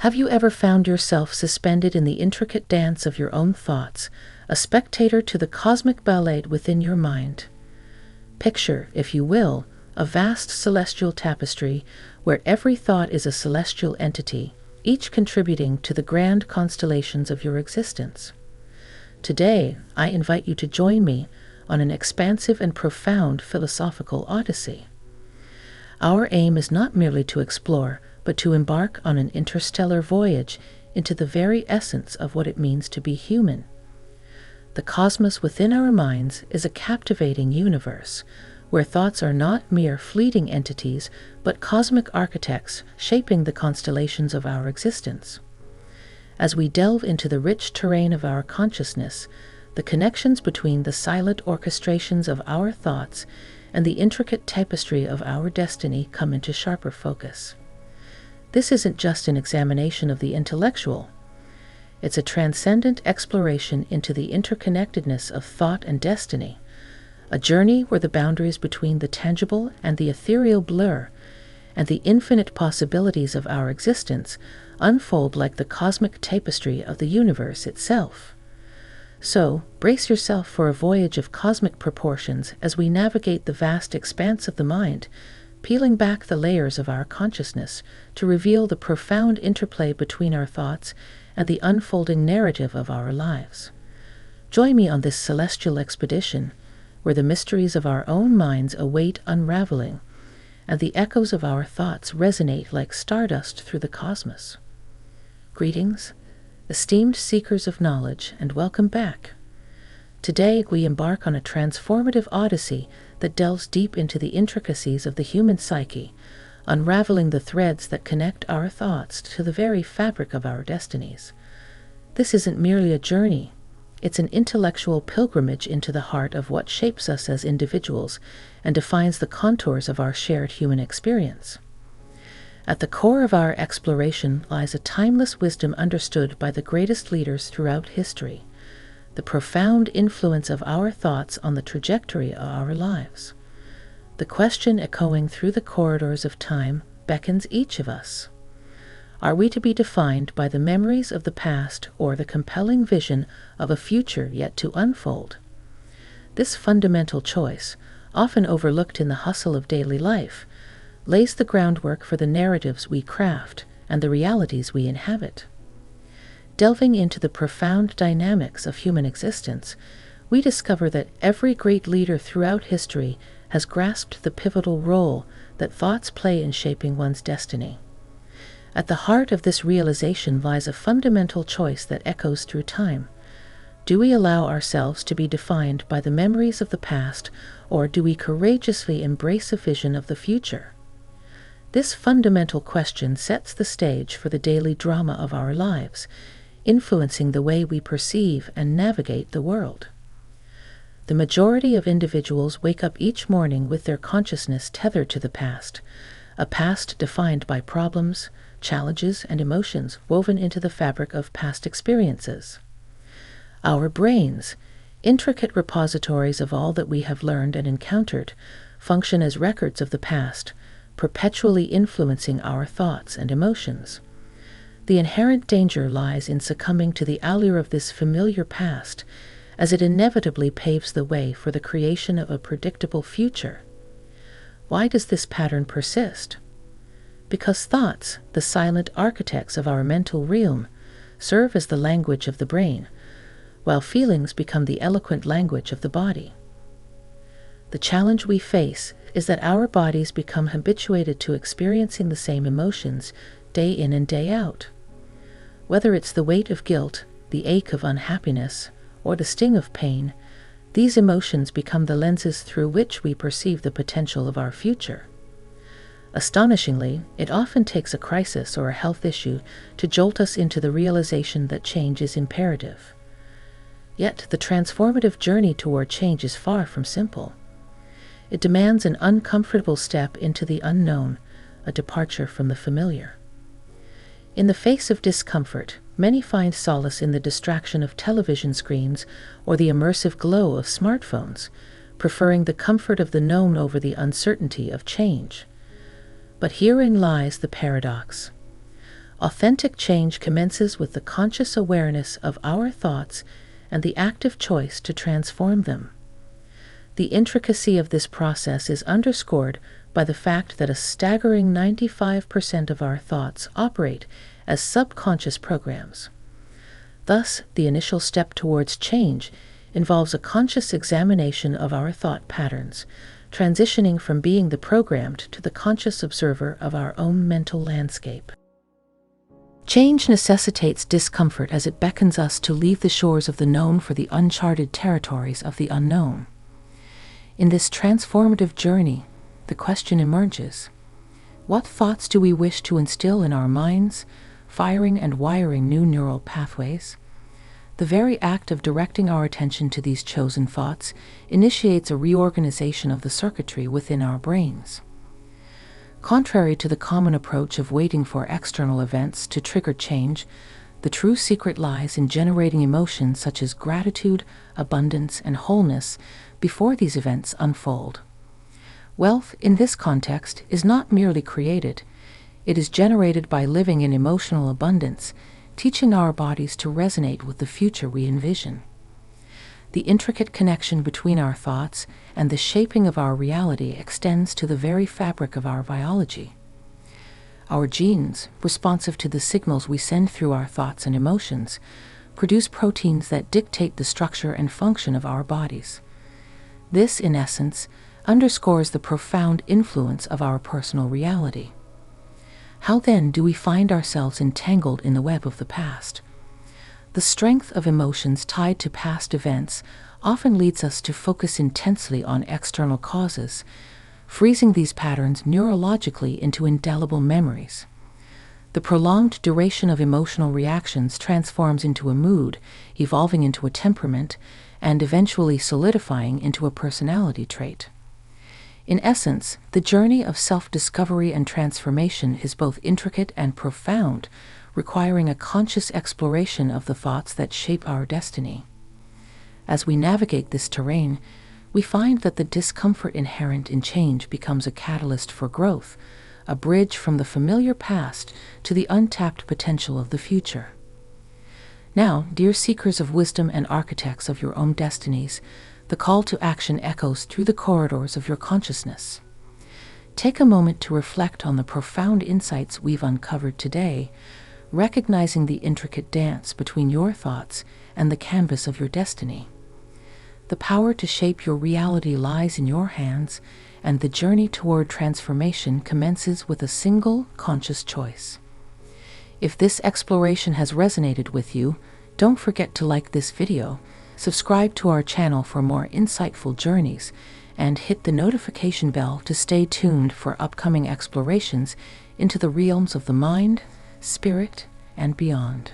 Have you ever found yourself suspended in the intricate dance of your own thoughts, a spectator to the cosmic ballet within your mind? Picture, if you will, a vast celestial tapestry where every thought is a celestial entity, each contributing to the grand constellations of your existence. Today, I invite you to join me on an expansive and profound philosophical odyssey. Our aim is not merely to explore, but to embark on an interstellar voyage into the very essence of what it means to be human. The cosmos within our minds is a captivating universe, where thoughts are not mere fleeting entities, but cosmic architects shaping the constellations of our existence. As we delve into the rich terrain of our consciousness, the connections between the silent orchestrations of our thoughts and the intricate tapestry of our destiny come into sharper focus. This isn't just an examination of the intellectual. It's a transcendent exploration into the interconnectedness of thought and destiny, a journey where the boundaries between the tangible and the ethereal blur, and the infinite possibilities of our existence unfold like the cosmic tapestry of the universe itself. So, brace yourself for a voyage of cosmic proportions as we navigate the vast expanse of the mind, peeling back the layers of our consciousness to reveal the profound interplay between our thoughts and the unfolding narrative of our lives. Join me on this celestial expedition, where the mysteries of our own minds await unraveling, and the echoes of our thoughts resonate like stardust through the cosmos. Greetings, esteemed seekers of knowledge, and welcome back. Today we embark on a transformative odyssey that delves deep into the intricacies of the human psyche, unraveling the threads that connect our thoughts to the very fabric of our destinies. This isn't merely a journey, it's an intellectual pilgrimage into the heart of what shapes us as individuals and defines the contours of our shared human experience. At the core of our exploration lies a timeless wisdom understood by the greatest leaders throughout history, the profound influence of our thoughts on the trajectory of our lives. The question echoing through the corridors of time beckons each of us. Are we to be defined by the memories of the past or the compelling vision of a future yet to unfold? This fundamental choice, often overlooked in the hustle of daily life, lays the groundwork for the narratives we craft and the realities we inhabit. Delving into the profound dynamics of human existence, we discover that every great leader throughout history has grasped the pivotal role that thoughts play in shaping one's destiny. At the heart of this realization lies a fundamental choice that echoes through time. Do we allow ourselves to be defined by the memories of the past, or do we courageously embrace a vision of the future? This fundamental question sets the stage for the daily drama of our lives, influencing the way we perceive and navigate the world. The majority of individuals wake up each morning with their consciousness tethered to the past, a past defined by problems, challenges, and emotions woven into the fabric of past experiences. Our brains, intricate repositories of all that we have learned and encountered, function as records of the past, perpetually influencing our thoughts and emotions. The inherent danger lies in succumbing to the allure of this familiar past, as it inevitably paves the way for the creation of a predictable future. Why does this pattern persist? Because thoughts, the silent architects of our mental realm, serve as the language of the brain, while feelings become the eloquent language of the body. The challenge we face is that our bodies become habituated to experiencing the same emotions day in and day out. Whether it's the weight of guilt, the ache of unhappiness, or the sting of pain, these emotions become the lenses through which we perceive the potential of our future. Astonishingly, it often takes a crisis or a health issue to jolt us into the realization that change is imperative. Yet the transformative journey toward change is far from simple. It demands an uncomfortable step into the unknown, a departure from the familiar. In the face of discomfort, many find solace in the distraction of television screens or the immersive glow of smartphones, preferring the comfort of the known over the uncertainty of change. But herein lies the paradox. Authentic change commences with the conscious awareness of our thoughts and the active choice to transform them. The intricacy of this process is underscored by the fact that a staggering 95% of our thoughts operate as subconscious programs. Thus, the initial step towards change involves a conscious examination of our thought patterns, transitioning from being the programmed to the conscious observer of our own mental landscape. Change necessitates discomfort as it beckons us to leave the shores of the known for the uncharted territories of the unknown. In this transformative journey, the question emerges: what thoughts do we wish to instill in our minds, firing and wiring new neural pathways? The very act of directing our attention to these chosen thoughts initiates a reorganization of the circuitry within our brains. Contrary to the common approach of waiting for external events to trigger change, the true secret lies in generating emotions such as gratitude, abundance, and wholeness before these events unfold. Wealth, in this context, is not merely created. It is generated by living in emotional abundance, teaching our bodies to resonate with the future we envision. The intricate connection between our thoughts and the shaping of our reality extends to the very fabric of our biology. Our genes, responsive to the signals we send through our thoughts and emotions, produce proteins that dictate the structure and function of our bodies. This, in essence, underscores the profound influence of our personal reality. How then do we find ourselves entangled in the web of the past? The strength of emotions tied to past events often leads us to focus intensely on external causes, freezing these patterns neurologically into indelible memories. The prolonged duration of emotional reactions transforms into a mood, evolving into a temperament, and eventually solidifying into a personality trait. In essence, the journey of self-discovery and transformation is both intricate and profound, requiring a conscious exploration of the thoughts that shape our destiny. As we navigate this terrain, we find that the discomfort inherent in change becomes a catalyst for growth, a bridge from the familiar past to the untapped potential of the future. Now, dear seekers of wisdom and architects of your own destinies, the call to action echoes through the corridors of your consciousness. Take a moment to reflect on the profound insights we've uncovered today, recognizing the intricate dance between your thoughts and the canvas of your destiny. The power to shape your reality lies in your hands, and the journey toward transformation commences with a single conscious choice. If this exploration has resonated with you, don't forget to like this video, subscribe to our channel for more insightful journeys, and hit the notification bell to stay tuned for upcoming explorations into the realms of the mind, spirit, and beyond.